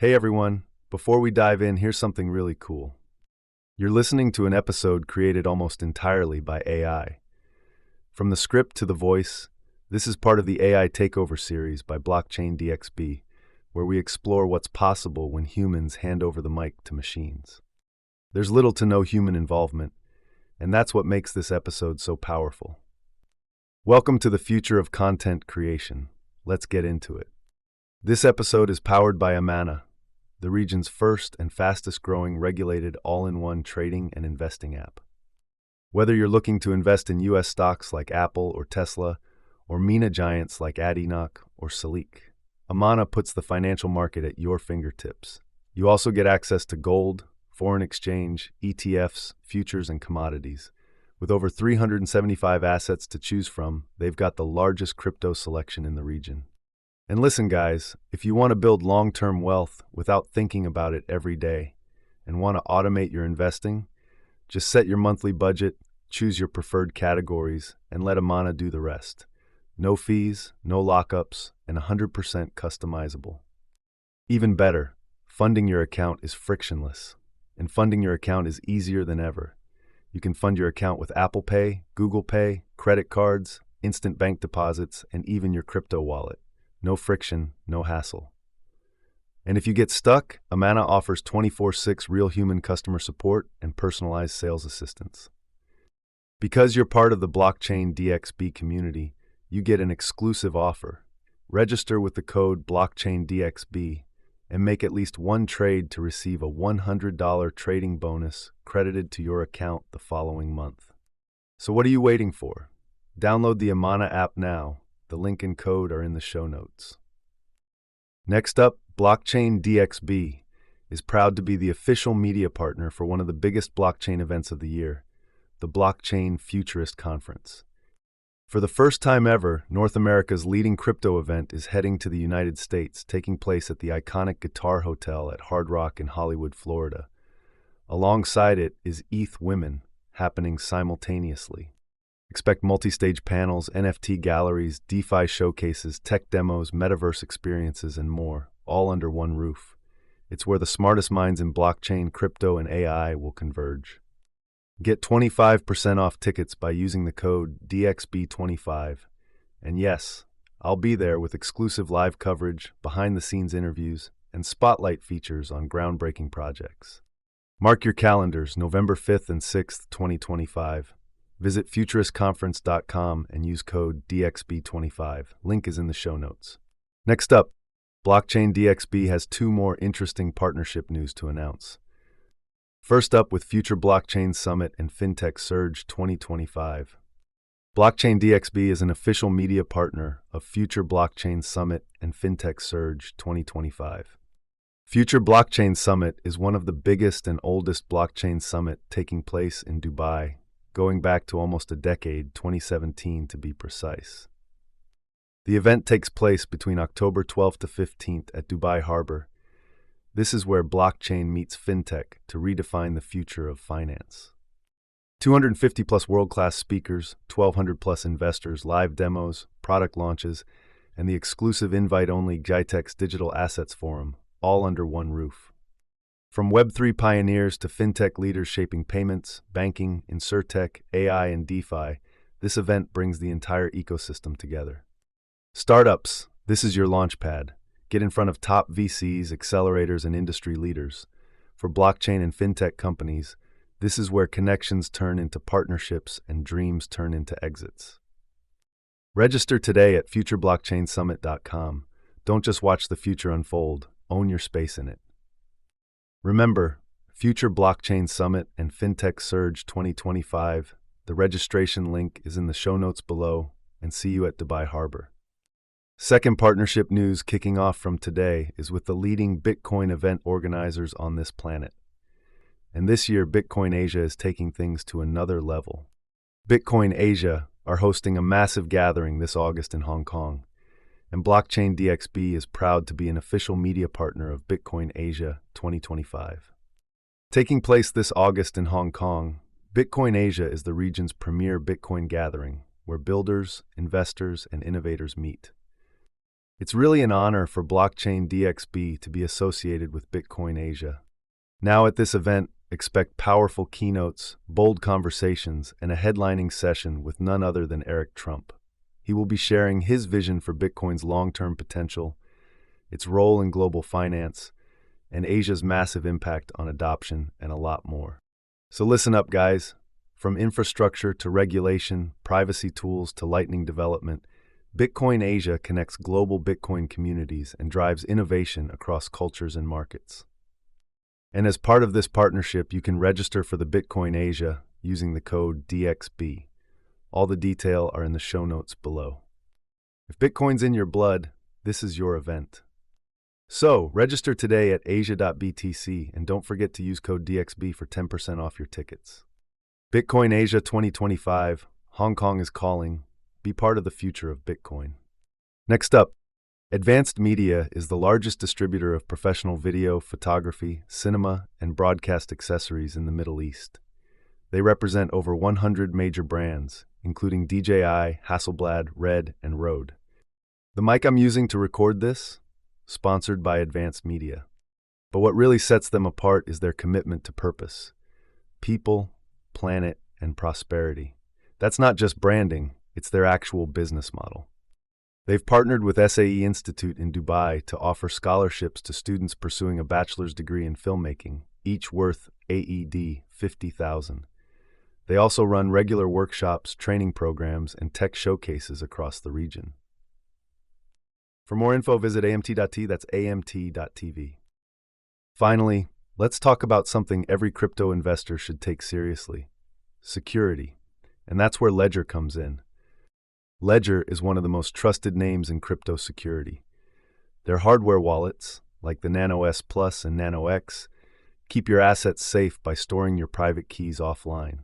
Hey everyone, before we dive in, here's something really cool. You're listening to an episode created almost entirely by AI. From the script to the voice, this is part of the AI Takeover series by Blockchain DXB, where we explore what's possible when humans hand over the mic to machines. There's little to no human involvement, and that's what makes this episode so powerful. Welcome to the future of content creation. Let's get into it. This episode is powered by Amana, the region's first and fastest-growing regulated all-in-one trading and investing app. Whether you're looking to invest in U.S. stocks like Apple or Tesla, or MENA giants like ADNOC or Sept, Amana puts the financial market at your fingertips. You also get access to gold, foreign exchange, ETFs, futures, and commodities. With over 375 assets to choose from, they've got the largest crypto selection in the region. And listen, guys, if you want to build long-term wealth without thinking about it every day and want to automate your investing, just set your monthly budget, choose your preferred categories, and let Amana do the rest. No fees, no lockups, and 100% customizable. Even better, funding your account is frictionless, and funding your account is easier than ever. You can fund your account with Apple Pay, Google Pay, credit cards, instant bank deposits, and even your crypto wallet. No friction, no hassle. And if you get stuck, Amana offers 24/6 real human customer support and personalized sales assistance. Because you're part of the Blockchain DXB community, you get an exclusive offer. Register with the code BlockchainDXB and make at least one trade to receive a $100 trading bonus credited to your account the following month. So what are you waiting for? Download the Amana app now. The link and code are in the show notes. Next up, Blockchain DXB is proud to be the official media partner for one of the biggest blockchain events of the year, the Blockchain Futurist Conference. For the first time ever, North America's leading crypto event is heading to the United States, taking place at the iconic Guitar Hotel at Hard Rock in Hollywood, Florida. Alongside it is ETH Women, happening simultaneously. Expect multi-stage panels, NFT galleries, DeFi showcases, tech demos, metaverse experiences, and more, all under one roof. It's where the smartest minds in blockchain, crypto, and AI will converge. Get 25% off tickets by using the code DXB25. And yes, I'll be there with exclusive live coverage, behind-the-scenes interviews, and spotlight features on groundbreaking projects. Mark your calendars, November 5th and 6th, 2025. Visit futuristconference.com and use code DXB25. Link is in the show notes. Next up, Blockchain DXB has two more interesting partnership news to announce. First up, with Future Blockchain Summit and Fintech Surge 2025. Blockchain DXB is an official media partner of Future Blockchain Summit and Fintech Surge 2025. Future Blockchain Summit is one of the biggest and oldest blockchain summit taking place in Dubai, going back to almost a decade, 2017 to be precise. The event takes place between October 12th to 15th at Dubai Harbour. This is where blockchain meets fintech to redefine the future of finance. 250 plus world-class speakers, 1,200 plus investors, live demos, product launches, and the exclusive invite-only GITEX Digital Assets Forum, all under one roof. From Web3 pioneers to fintech leaders shaping payments, banking, insurtech, AI, and DeFi, this event brings the entire ecosystem together. Startups, this is your launchpad. Get in front of top VCs, accelerators, and industry leaders. For blockchain and fintech companies, this is where connections turn into partnerships and dreams turn into exits. Register today at futureblockchainsummit.com. Don't just watch the future unfold, own your space in it. Remember, Future Blockchain Summit and Fintech Surge 2025. The registration link is in the show notes below, and see you at Dubai Harbour. Second partnership news kicking off from today is with the leading Bitcoin event organizers on this planet. And this year, Bitcoin Asia is taking things to another level. Bitcoin Asia are hosting a massive gathering this August in Hong Kong, and Blockchain DXB is proud to be an official media partner of Bitcoin Asia 2025. Taking place this August in Hong Kong, Bitcoin Asia is the region's premier Bitcoin gathering, where builders, investors, and innovators meet. It's really an honor for Blockchain DXB to be associated with Bitcoin Asia. Now at this event, expect powerful keynotes, bold conversations, and a headlining session with none other than Eric Trump. He will be sharing his vision for Bitcoin's long-term potential, its role in global finance, and Asia's massive impact on adoption, and a lot more. So listen up, guys. From infrastructure to regulation, privacy tools to lightning development, Bitcoin Asia connects global Bitcoin communities and drives innovation across cultures and markets. And as part of this partnership, you can register for the Bitcoin Asia using the code DXB. All the detail are in the show notes below. If Bitcoin's in your blood, this is your event. So, register today at asia.btc and don't forget to use code DXB for 10% off your tickets. Bitcoin Asia 2025, Hong Kong is calling. Be part of the future of Bitcoin. Next up, Advanced Media is the largest distributor of professional video, photography, cinema, and broadcast accessories in the Middle East. They represent over 100 major brands, including DJI, Hasselblad, Red, and Rode. The mic I'm using to record this? Sponsored by Advanced Media. But what really sets them apart is their commitment to purpose. People, planet, and prosperity. That's not just branding, it's their actual business model. They've partnered with SAE Institute in Dubai to offer scholarships to students pursuing a bachelor's degree in filmmaking, each worth AED 50,000. They also run regular workshops, training programs, and tech showcases across the region. For more info, visit amt.t, that's amt.tv. Finally, let's talk about something every crypto investor should take seriously: security. And that's where Ledger comes in. Ledger is one of the most trusted names in crypto security. Their hardware wallets, like the Nano S Plus and Nano X, keep your assets safe by storing your private keys offline.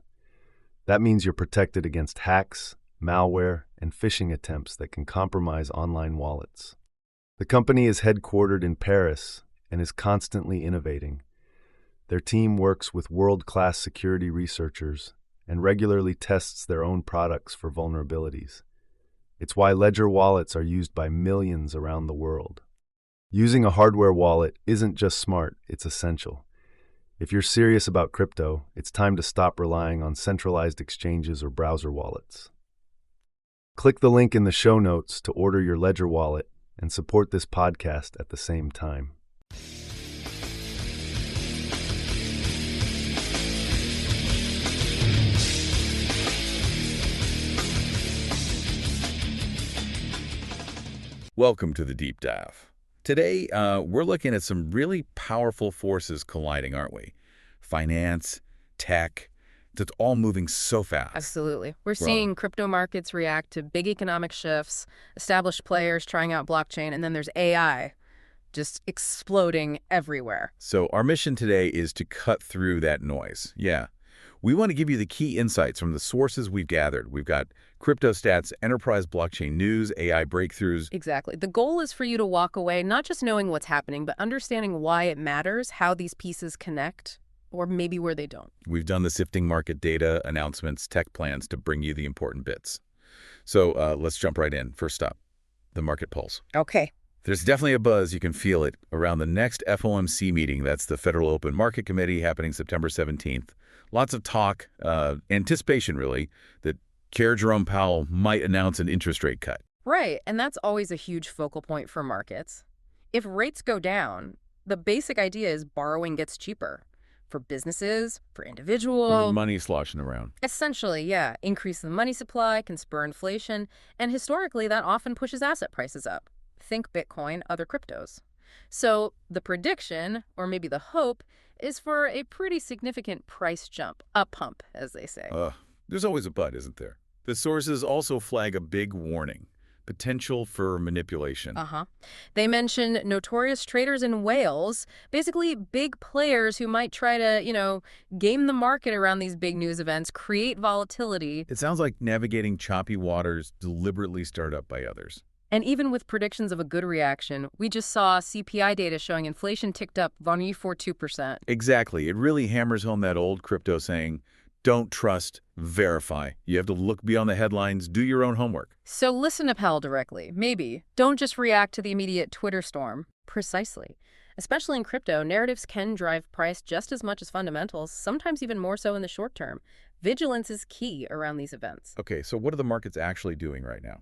That means you're protected against hacks, malware, and phishing attempts that can compromise online wallets. The company is headquartered in Paris and is constantly innovating. Their team works with world-class security researchers and regularly tests their own products for vulnerabilities. It's why Ledger wallets are used by millions around the world. Using a hardware wallet isn't just smart, it's essential. If you're serious about crypto, it's time to stop relying on centralized exchanges or browser wallets. Click the link in the show notes to order your Ledger wallet and support this podcast at the same time. Welcome to the Deep Dive. Today, we're looking at some really powerful forces colliding, aren't we? Finance, tech, that's all moving so fast. Absolutely. We're seeing crypto markets react to big economic shifts, established players trying out blockchain, and then there's AI just exploding everywhere. So our mission today is to cut through that noise. Yeah. We want to give you the key insights from the sources we've gathered. We've got crypto stats, enterprise blockchain news, AI breakthroughs. Exactly. The goal is for you to walk away not just knowing what's happening, but understanding why it matters, how these pieces connect, or maybe where they don't. We've done the sifting market data, announcements, tech plans to bring you the important bits. So let's jump right in. First up, the market pulse. Okay. There's definitely a buzz, you can feel it, around the next FOMC meeting. That's the Federal Open Market Committee happening September 17th. Lots of talk, anticipation really, that Chair Jerome Powell might announce an interest rate cut. Right, and that's always a huge focal point for markets. If rates go down, the basic idea is borrowing gets cheaper. For businesses, for individuals. Money sloshing around. Essentially, yeah. Increase the money supply can spur inflation, and historically that often pushes asset prices up. Think Bitcoin, other cryptos. So the prediction, or maybe the hope, is for a pretty significant price jump, a pump, as they say. There's always a but, isn't there? The sources also flag a big warning: potential for manipulation. They mention notorious traders in Wales, basically big players who might try to, game the market around these big news events, create volatility. It sounds like navigating choppy waters deliberately stirred up by others. And even with predictions of a good reaction, we just saw CPI data showing inflation ticked up for 2%. Exactly. It really hammers home that old crypto saying, Don't trust, verify. You have to look beyond the headlines, do your own homework. So listen to Powell directly, maybe. Don't just react to the immediate Twitter storm. Precisely. Especially in crypto, narratives can drive price just as much as fundamentals, sometimes even more so in the short term. Vigilance is key around these events. Okay, so what are the markets actually doing right now?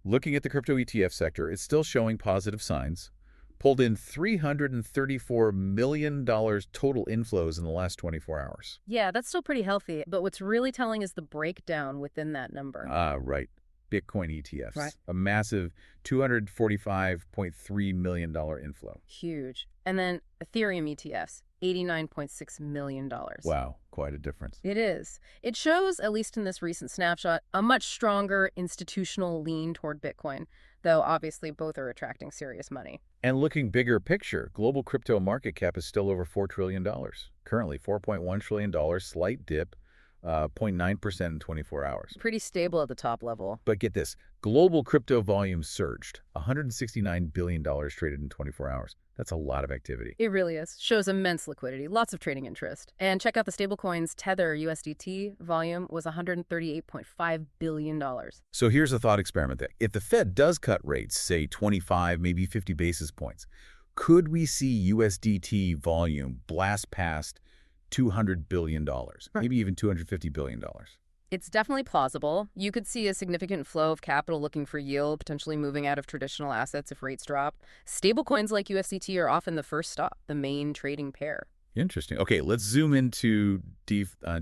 Looking at the crypto ETF sector, it's still showing positive signs. Pulled in $334 million total inflows in the last 24 hours. Yeah, that's still pretty healthy, but what's really telling is the breakdown within that number. Right. Bitcoin ETFs. Right. A massive $245.3 million inflow. Huge. And then Ethereum ETFs, $89.6 million. Wow, quite a difference. It is. It shows, at least in this recent snapshot, a much stronger institutional lean toward Bitcoin, though obviously both are attracting serious money. And looking bigger picture, global crypto market cap is still over $4 trillion. Currently, $4.1 trillion, slight dip, 0.9% in 24 hours. Pretty stable at the top level. But get this, global crypto volume surged. $169 billion traded in 24 hours. That's a lot of activity. It really is. Shows immense liquidity, lots of trading interest. And check out the stablecoins. Tether USDT volume was $138.5 billion. So here's a thought experiment then. If the Fed does cut rates, say 25, maybe 50 basis points, could we see USDT volume blast past $200 billion, maybe even $250 billion? It's definitely plausible. You could see a significant flow of capital looking for yield, potentially moving out of traditional assets if rates drop. Stablecoins like USDT are often the first stop, the main trading pair. Interesting. Okay, let's zoom into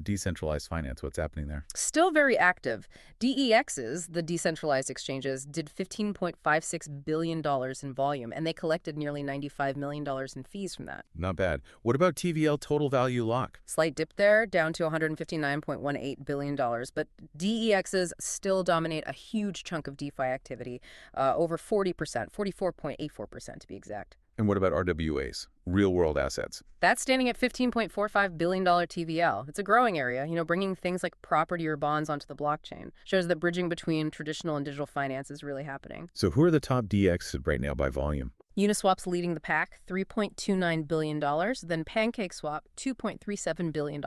decentralized finance. What's happening there? Still very active. DEXs, the decentralized exchanges, did $15.56 billion in volume, and they collected nearly $95 million in fees from that. Not bad. What about TVL Total Value Lock? Slight dip there, down to $159.18 billion, but DEXs still dominate a huge chunk of DeFi activity, over 40%, 44.84% to be exact. And what about RWAs, real-world assets? That's standing at $15.45 billion TVL. It's a growing area, bringing things like property or bonds onto the blockchain. Shows that bridging between traditional and digital finance is really happening. So who are the top DEXs right now by volume? Uniswap's leading the pack, $3.29 billion. Then PancakeSwap, $2.37 billion.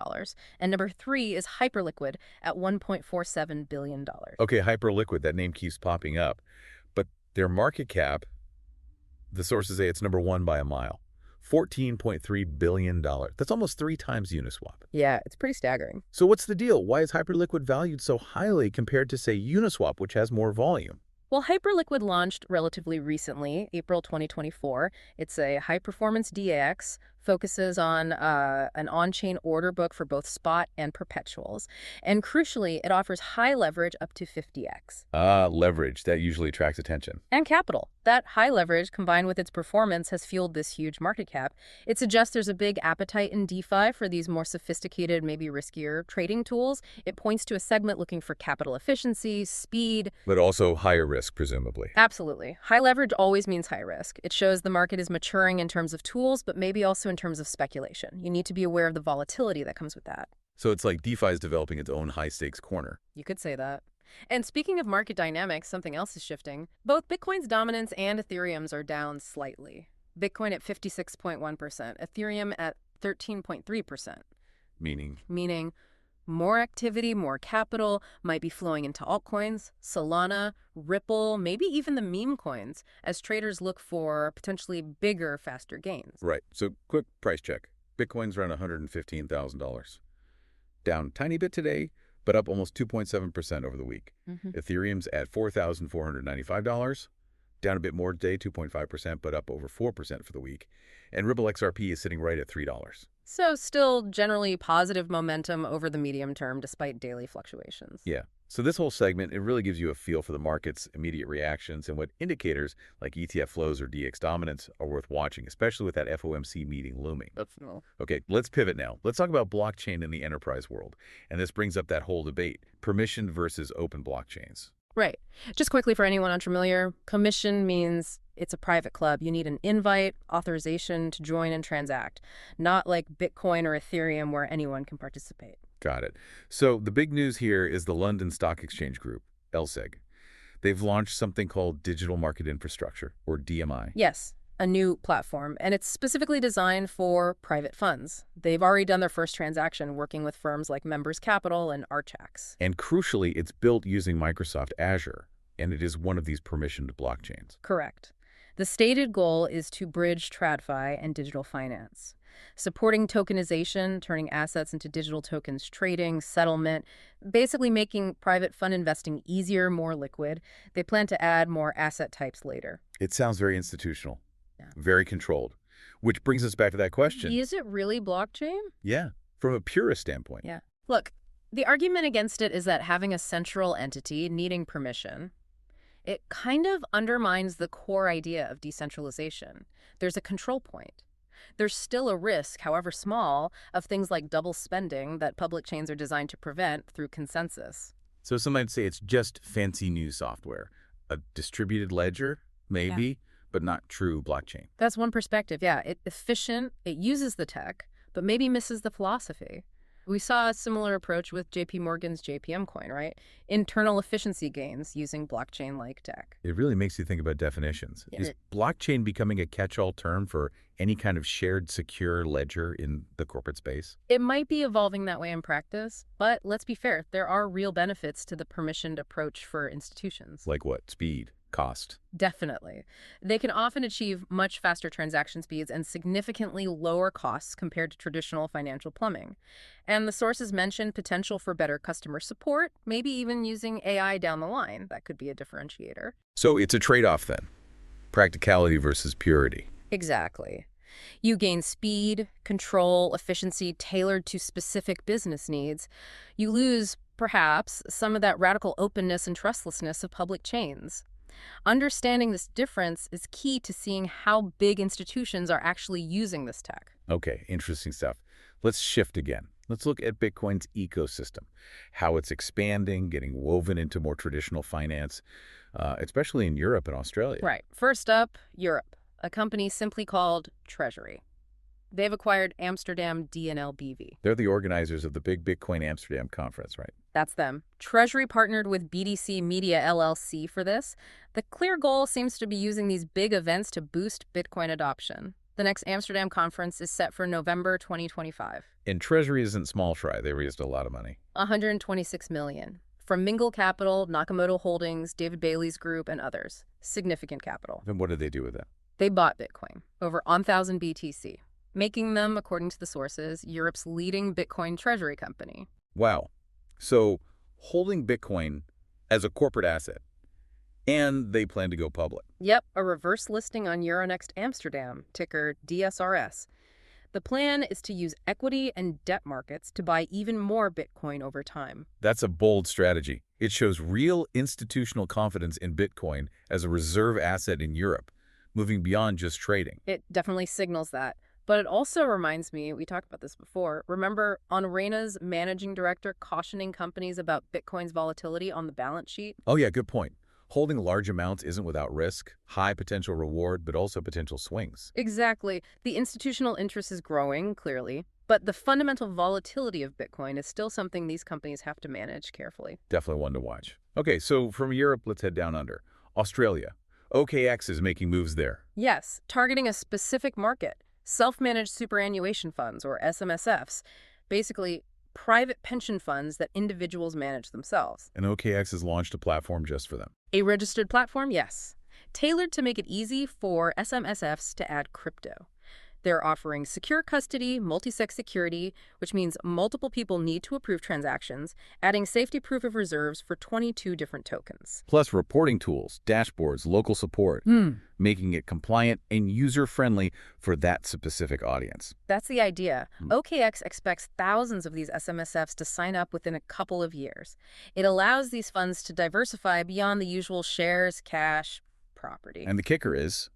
And number 3 is Hyperliquid at $1.47 billion. Okay, Hyperliquid, that name keeps popping up. But their market cap, the sources say it's number 1 by a mile. $14.3 billion. That's almost 3 times Uniswap. Yeah, it's pretty staggering. So what's the deal? Why is Hyperliquid valued so highly compared to, say, Uniswap, which has more volume? Well, Hyperliquid launched relatively recently, April 2024. It's a high-performance DAX, focuses on an on-chain order book for both spot and perpetuals. And crucially, it offers high leverage up to 50x. Leverage. That usually attracts attention. And capital. That high leverage, combined with its performance, has fueled this huge market cap. It suggests there's a big appetite in DeFi for these more sophisticated, maybe riskier trading tools. It points to a segment looking for capital efficiency, speed. But also higher risk, presumably. Absolutely. High leverage always means high risk. It shows the market is maturing in terms of tools, but maybe also in terms of speculation. You need to be aware of the volatility that comes with that. So it's like DeFi is developing its own high-stakes corner. You could say that. And speaking of market dynamics, something else is shifting. Both Bitcoin's dominance and Ethereum's are down slightly. Bitcoin at 56.1%, Ethereum at 13.3%. Meaning more activity, more capital might be flowing into altcoins, Solana, Ripple, maybe even the meme coins, as traders look for potentially bigger, faster gains. Right. So quick price check. Bitcoin's around $115,000. Down a tiny bit today, but up almost 2.7% over the week. Ethereum's at $4,495. Down a bit more today, 2.5%, but up over 4% for the week. And Ripple XRP is sitting right at $3. So still generally positive momentum over the medium term despite daily fluctuations. Yeah. So this whole segment, it really gives you a feel for the market's immediate reactions and what indicators like ETF flows or DX dominance are worth watching, especially with that FOMC meeting looming. Okay, let's pivot now. Let's talk about blockchain in the enterprise world. And this brings up that whole debate, permissioned versus open blockchains. Right. Just quickly for anyone unfamiliar, commission means it's a private club. You need an invite, authorization to join and transact, not like Bitcoin or Ethereum where anyone can participate. Got it. So the big news here is the London Stock Exchange Group, LSEG. They've launched something called Digital Market Infrastructure, or DMI. Yes. a new platform, and it's specifically designed for private funds. They've already done their first transaction working with firms like Members Capital and Archax. And crucially, it's built using Microsoft Azure, and it is one of these permissioned blockchains. Correct. The stated goal is to bridge TradFi and digital finance, supporting tokenization, turning assets into digital tokens, trading, settlement, basically making private fund investing easier, more liquid. They plan to add more asset types later. It sounds very institutional, Yeah. very controlled, which brings us back to that question. Is it really blockchain? Yeah, from a purist standpoint. Yeah. Look, the argument against it is that having a central entity needing permission, it kind of undermines the core idea of decentralization. There's a control point. There's still a risk, however small, of things like double spending that public chains are designed to prevent through consensus. So some might say it's just fancy new software, a distributed ledger, maybe, but not true blockchain. That's one perspective, yeah. It's efficient, it uses the tech, but maybe misses the philosophy. We saw a similar approach with JP Morgan's JPM coin, right? Internal efficiency gains using blockchain-like tech. It really makes you think about definitions. Yeah. Is blockchain becoming a catch-all term for any kind of shared secure ledger in the corporate space? It might be evolving that way in practice, but let's be fair, there are real benefits to the permissioned approach for institutions. Like what? Speed? Cost? Definitely. They can often achieve much faster transaction speeds and significantly lower costs compared to traditional financial plumbing. And the sources mentioned potential for better customer support, maybe even using AI down the line. That could be a differentiator. So it's a trade-off then. Practicality versus purity. Exactly. You gain speed, control, efficiency tailored to specific business needs. You lose, perhaps, some of that radical openness and trustlessness of public chains. Understanding this difference is key to seeing how big institutions are actually using this tech. Okay, interesting stuff. Let's shift again. Let's look at Bitcoin's ecosystem, how it's expanding, getting woven into more traditional finance, especially in Europe and Australia. Right. First up, Europe, a company simply called Treasury. They've acquired Amsterdam DNL BV. They're the organizers of the big Bitcoin Amsterdam conference, right? That's them. Treasury partnered with BDC Media LLC for this. The clear goal seems to be using these big events to boost Bitcoin adoption. The next Amsterdam conference is set for November 2025. And Treasury isn't small fry. They raised a lot of money. $126 million. From Mingle Capital, Nakamoto Holdings, David Bailey's group, and others. Significant capital. Then what did they do with that? They bought Bitcoin, over 1,000 BTC, making them, according to the sources, Europe's leading Bitcoin treasury company. Wow. So holding Bitcoin as a corporate asset, and they plan to go public. Yep, a reverse listing on Euronext Amsterdam, ticker DSRS. The plan is to use equity and debt markets to buy even more Bitcoin over time. That's a bold strategy. It shows real institutional confidence in Bitcoin as a reserve asset in Europe, moving beyond just trading. It definitely signals that. But it also reminds me, we talked about this before, remember Honorena's managing director cautioning companies about Bitcoin's volatility on the balance sheet? Oh yeah, good point. Holding large amounts isn't without risk, high potential reward, but also potential swings. Exactly. The institutional interest is growing, clearly, but the fundamental volatility of Bitcoin is still something these companies have to manage carefully. Definitely one to watch. Okay, so from Europe, let's head down under. Australia. OKX is making moves there. Yes, targeting a specific market. Self-managed superannuation funds, or SMSFs, basically private pension funds that individuals manage themselves. And OKX has launched a platform just for them. A registered platform, yes, tailored to make it easy for SMSFs to add crypto. They're offering secure custody, multi-sig security, which means multiple people need to approve transactions, adding safety proof of reserves for 22 different tokens. Plus reporting tools, dashboards, local support, making it compliant and user-friendly for that specific audience. That's the idea. OKX expects thousands of these SMSFs to sign up within a couple of years. It allows these funds to diversify beyond the usual shares, cash, property. And the kicker is,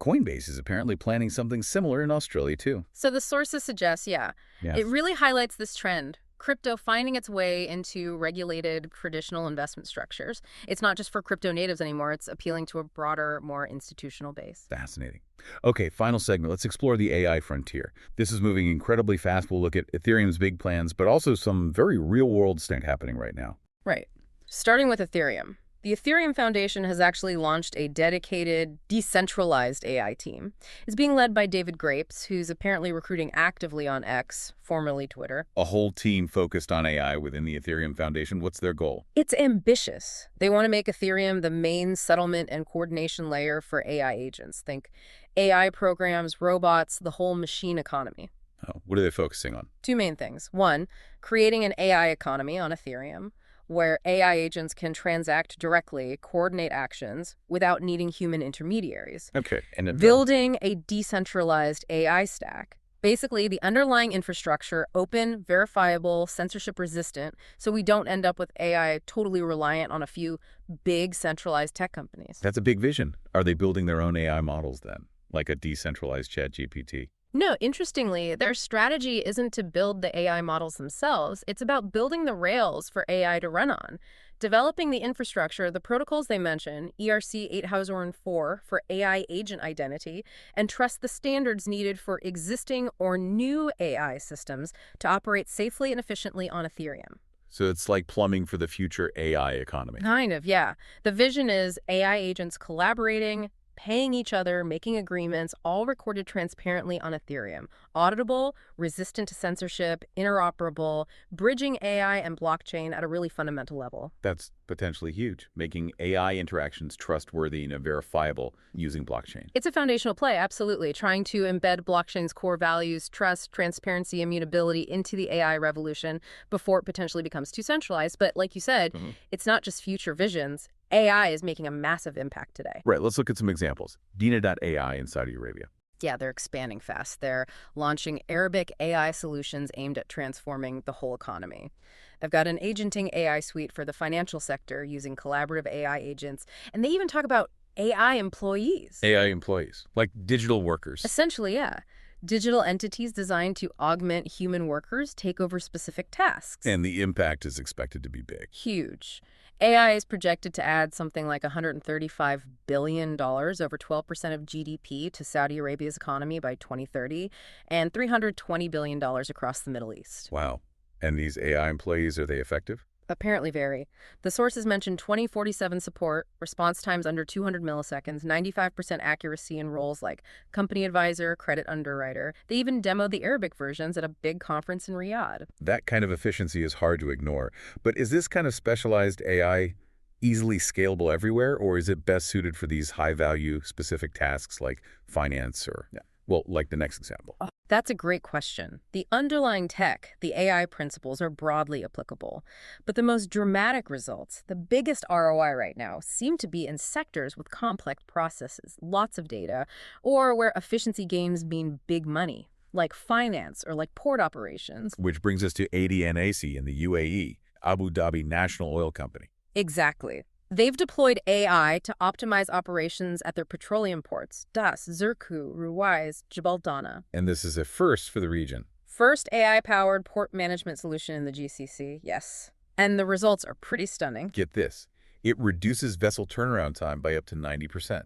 Coinbase is apparently planning something similar in Australia, too. So the sources suggest, it really highlights this trend. Crypto finding its way into regulated traditional investment structures. It's not just for crypto natives anymore. It's appealing to a broader, more institutional base. Fascinating. Okay, final segment. Let's explore the AI frontier. This is moving incredibly fast. We'll look at Ethereum's big plans, but also some very real-world stuff happening right now. Right. Starting with Ethereum. The Ethereum Foundation has actually launched a dedicated, decentralized AI team. It's being led by David Grapes, who's apparently recruiting actively on X, formerly Twitter. A whole team focused on AI within the Ethereum Foundation. What's their goal? It's ambitious. They want to make Ethereum the main settlement and coordination layer for AI agents. Think AI programs, robots, the whole machine economy. Oh, what are they focusing on? Two main things. One, creating an AI economy on Ethereum, where AI agents can transact directly, coordinate actions, without needing human intermediaries. Okay. And Building a decentralized AI stack. Basically, the underlying infrastructure, open, verifiable, censorship-resistant, so we don't end up with AI totally reliant on a few big centralized tech companies. that's a big vision. Are they building their own AI models then, like a decentralized ChatGPT? No, interestingly, their strategy isn't to build the AI models themselves. It's about building the rails for AI to run on. Developing the infrastructure, the protocols they mention, ERC 8004 for AI agent identity, and trust the standards needed for existing or new AI systems to operate safely and efficiently on Ethereum. So it's like plumbing for the future AI economy. Kind of, yeah. The vision is AI agents collaborating, paying each other, making agreements, all recorded transparently on Ethereum. Auditable, resistant to censorship, interoperable, bridging AI and blockchain at a really fundamental level. That's potentially huge, making AI interactions trustworthy and verifiable using blockchain. It's a foundational play, absolutely, trying to embed blockchain's core values, trust, transparency, immutability into the AI revolution before it potentially becomes too centralized. But like you said, it's not just future visions. AI is making a massive impact today. Right, let's look at some examples. Dyna.AI in Saudi Arabia. Yeah, they're expanding fast. They're launching Arabic AI solutions aimed at transforming the whole economy. They've got an agenting AI suite for the financial sector using collaborative AI agents, and they even talk about AI employees. AI employees, like digital workers. Essentially, yeah. Digital entities designed to augment human workers take over specific tasks. And the impact is expected to be big. Huge. AI is projected to add something like $135 billion, over 12% of GDP, to Saudi Arabia's economy by 2030, and $320 billion across the Middle East. Wow. And these AI employees, are they effective? Apparently very. The sources mentioned 2047 support, response times under 200 milliseconds, 95% accuracy in roles like company advisor, credit underwriter. They even demoed the Arabic versions at a big conference in Riyadh. That kind of efficiency is hard to ignore. But is this kind of specialized AI easily scalable everywhere, or is it best suited for these high-value specific tasks like finance or, well, like the next example? That's a great question. The underlying tech, the AI principles, are broadly applicable. But the most dramatic results, the biggest ROI right now, seem to be in sectors with complex processes, lots of data, or where efficiency gains mean big money, like finance or like port operations. Which brings us to ADNOC in the UAE, Abu Dhabi National Oil Company. Exactly. They've deployed AI to optimize operations at their petroleum ports, Das, Zirku, Ruwais, Jebel Dana. And this is a first for the region. First AI-powered port management solution in the GCC, yes. And the results are pretty stunning. Get this. It reduces vessel turnaround time by up to 90%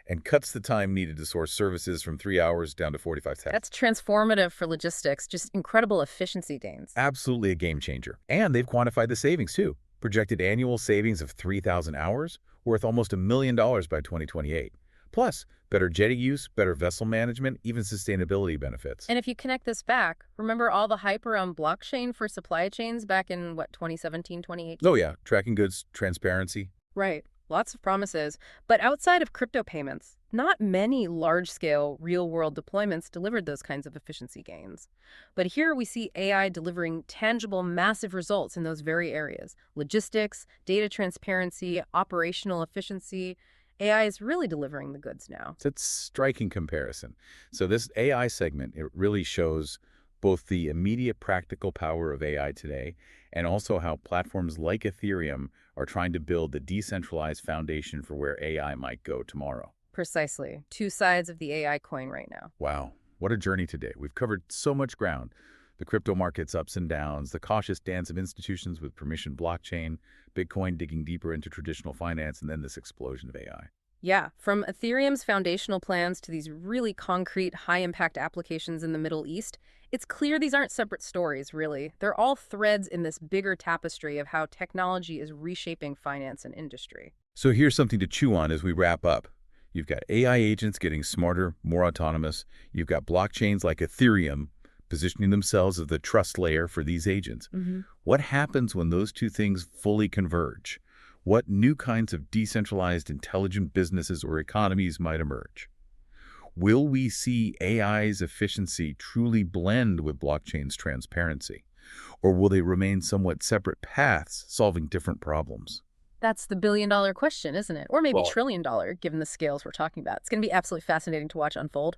and cuts the time needed to source services from 3 hours down to 45 seconds. That's transformative for logistics, just incredible efficiency gains. Absolutely a game changer. And they've quantified the savings, too. Projected annual savings of 3,000 hours, worth almost $1 million by 2028. Plus, better jetty use, better vessel management, even sustainability benefits. And if you connect this back, remember all the hype around blockchain for supply chains back in, 2017, 2018? Oh yeah, tracking goods, transparency. Right. Lots of promises. But outside of crypto payments, not many large-scale, real-world deployments delivered those kinds of efficiency gains. But here we see AI delivering tangible, massive results in those very areas. Logistics, data transparency, operational efficiency. AI is really delivering the goods now. It's a striking comparison. So this AI segment, it really shows both the immediate practical power of AI today and also how platforms like Ethereum are trying to build the decentralized foundation for where AI might go tomorrow. Precisely. Two sides of the AI coin right now. Wow, what a journey today. We've covered so much ground. The crypto market's ups and downs, the cautious dance of institutions with permissioned blockchain, Bitcoin digging deeper into traditional finance, and then this explosion of AI. Yeah, from Ethereum's foundational plans to these really concrete, high-impact applications in the Middle East, it's clear these aren't separate stories, really. They're all threads in this bigger tapestry of how technology is reshaping finance and industry. So here's something to chew on as we wrap up. You've got AI agents getting smarter, more autonomous. You've got blockchains like Ethereum positioning themselves as the trust layer for these agents. What happens when those two things fully converge? What new kinds of decentralized intelligent businesses or economies might emerge? Will we see AI's efficiency truly blend with blockchain's transparency? Or will they remain somewhat separate paths solving different problems? That's the billion-dollar question, isn't it? Or maybe Well, trillion-dollar, given the scales we're talking about. It's going to be absolutely fascinating to watch unfold.